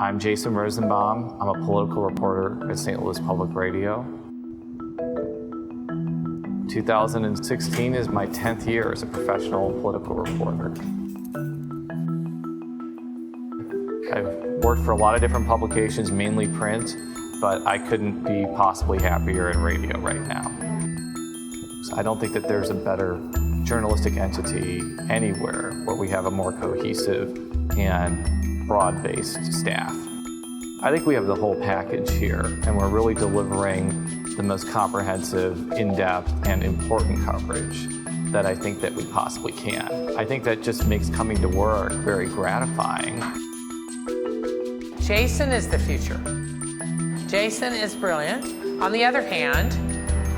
I'm Jason Rosenbaum. I'm a political reporter at St. Louis Public Radio. 2016 is my 10th year as a professional political reporter. I've worked for a lot of different publications, mainly print, but I couldn't be possibly happier in radio right now. So I don't think that there's a better journalistic entity anywhere where we have a more cohesive and broad-based staff. I think we have the whole package here, and we're really delivering the most comprehensive, in-depth, and important coverage that I think that we possibly can. I think that just makes coming to work very gratifying. Jason is the future. Jason is brilliant. On the other hand,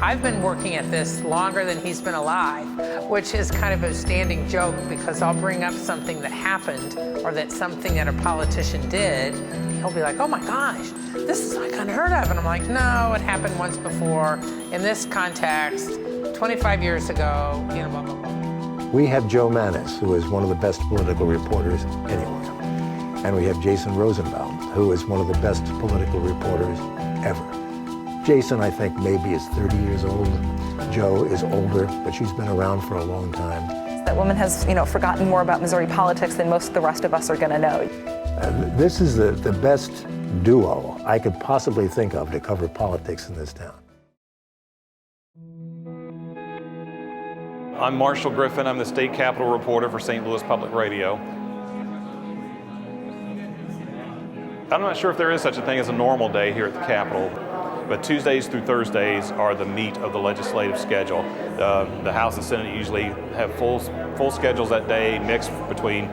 I've been working at this longer than he's been alive, which is kind of a standing joke because I'll bring up something that happened or that something that a politician did. He'll be like, oh my gosh, this is like unheard of. And I'm like, no, it happened once before in this context, 25 years ago, blah, blah, blah. We have Joe Mannies, who is one of the best political reporters anywhere. And we have Jason Rosenbaum, who is one of the best political reporters ever. Jason, I think, maybe is 30 years old. Joe is older, but she's been around for a long time. That woman has, forgotten more about Missouri politics than most of the rest of us are going to know. This is the best duo I could possibly think of to cover politics in this town. I'm Marshall Griffin. I'm the state capitol reporter for St. Louis Public Radio. I'm not sure if there is such a thing as a normal day here at the Capitol, but Tuesdays through Thursdays are the meat of the legislative schedule. The House and Senate usually have full schedules that day, mixed between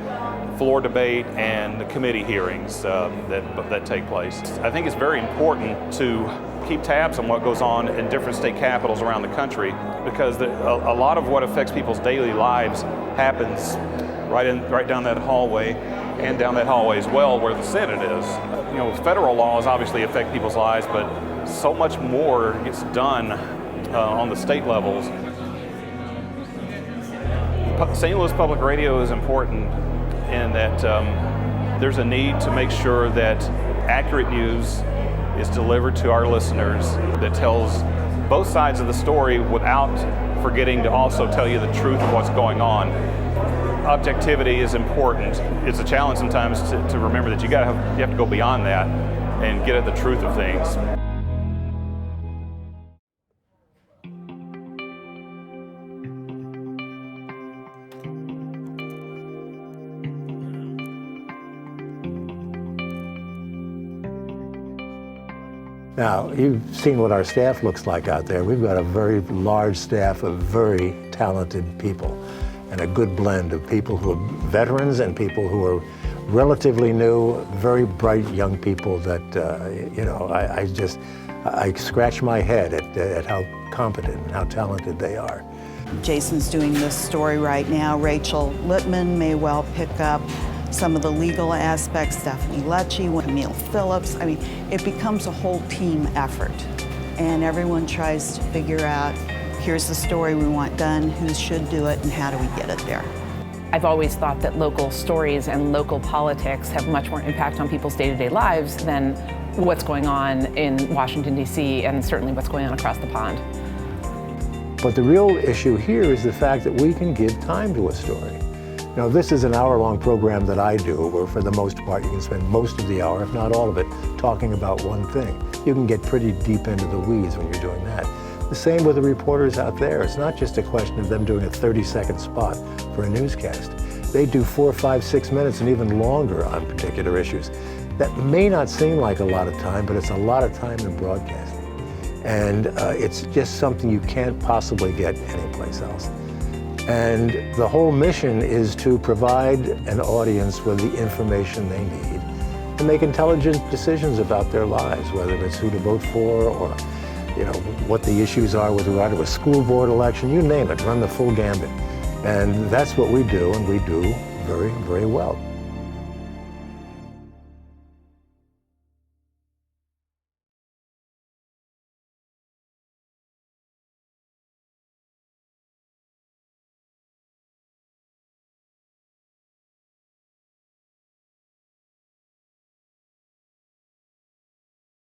floor debate and committee hearings that take place. I think it's very important to keep tabs on what goes on in different state capitals around the country, because a lot of what affects people's daily lives happens right down that hallway, and down that hallway as well where the Senate is. Federal laws obviously affect people's lives, but so much more gets done on the state levels. St. Louis Public Radio is important in that there's a need to make sure that accurate news is delivered to our listeners that tells both sides of the story without forgetting to also tell you the truth of what's going on. Objectivity is important. It's a challenge sometimes to remember that you have to go beyond that and get at the truth of things. Now, you've seen what our staff looks like out there. We've got a very large staff of very talented people, and a good blend of people who are veterans and people who are relatively new, very bright young people that, I scratch my head at how competent and how talented they are. Jason's doing this story right now. Rachel Littman may well pick up some of the legal aspects, Stephanie Lecce, Camille Phillips. I mean, it becomes a whole team effort. And everyone tries to figure out, here's the story we want done, who should do it, and how do we get it there. I've always thought that local stories and local politics have much more impact on people's day-to-day lives than what's going on in Washington, D.C., and certainly what's going on across the pond. But the real issue here is the fact that we can give time to a story. This is an hour-long program that I do, where for the most part you can spend most of the hour, if not all of it, talking about one thing. You can get pretty deep into the weeds when you're doing that. The same with the reporters out there. It's not just a question of them doing a 30-second spot for a newscast. They do 4, 5, 6 minutes and even longer on particular issues. That may not seem like a lot of time, but it's a lot of time in broadcasting. And it's just something you can't possibly get anyplace else. And the whole mission is to provide an audience with the information they need to make intelligent decisions about their lives, whether it's who to vote for or what the issues are with regard to a school board election, you name it, run the full gambit. And that's what we do, and we do very, very well.